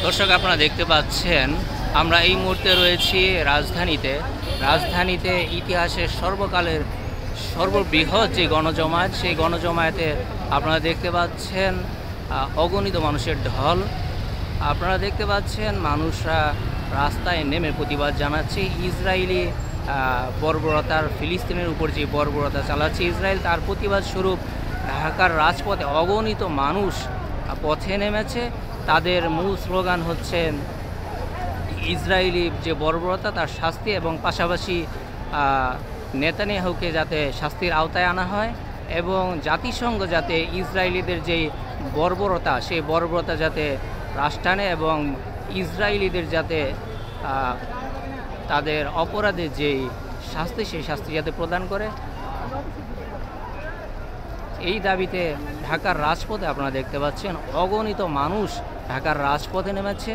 দর্শক আপনারা দেখতে পাচ্ছেন আমরা এই মুহূর্তে রয়েছি রাজধানীতে ইতিহাসের সর্বকালের সর্ববৃহৎ যে গণজমায়েত, সেই গণজমায়েতে আপনারা দেখতে পাচ্ছেন অগণিত মানুষের ঢল। আপনারা দেখতে পাচ্ছেন মানুষরা রাস্তায় নেমে প্রতিবাদ জানাচ্ছে ইসরায়েলি বর্বরতার, ফিলিস্তিনের উপর যে বর্বরতা চালাচ্ছে ইসরায়েল, তার প্রতিবাদ স্বরূপ ঢাকার রাজপথে অগণিত মানুষ পথে নেমেছে। তাদের মূল স্লোগান হচ্ছে ইসরায়েলি যে বর্বরতা তার শাস্তি, এবং পাশাপাশি নেতানিয়াহুকে যাতে শাস্তির আওতায় আনা হয়, এবং জাতিসংঘ যাতে ইসরায়েলিদের যেই বর্বরতা সেই বর্বরতা যাতে হ্রাস টানে, এবং ইসরায়েলিদের যাতে তাদের অপরাধের যেই শাস্তি সেই শাস্তি যাতে প্রদান করে। এই দাবিতে ঢাকার রাজপথে আপনারা দেখতে পাচ্ছেন অগণিত মানুষ ঢাকার রাজপথে নেমেছে।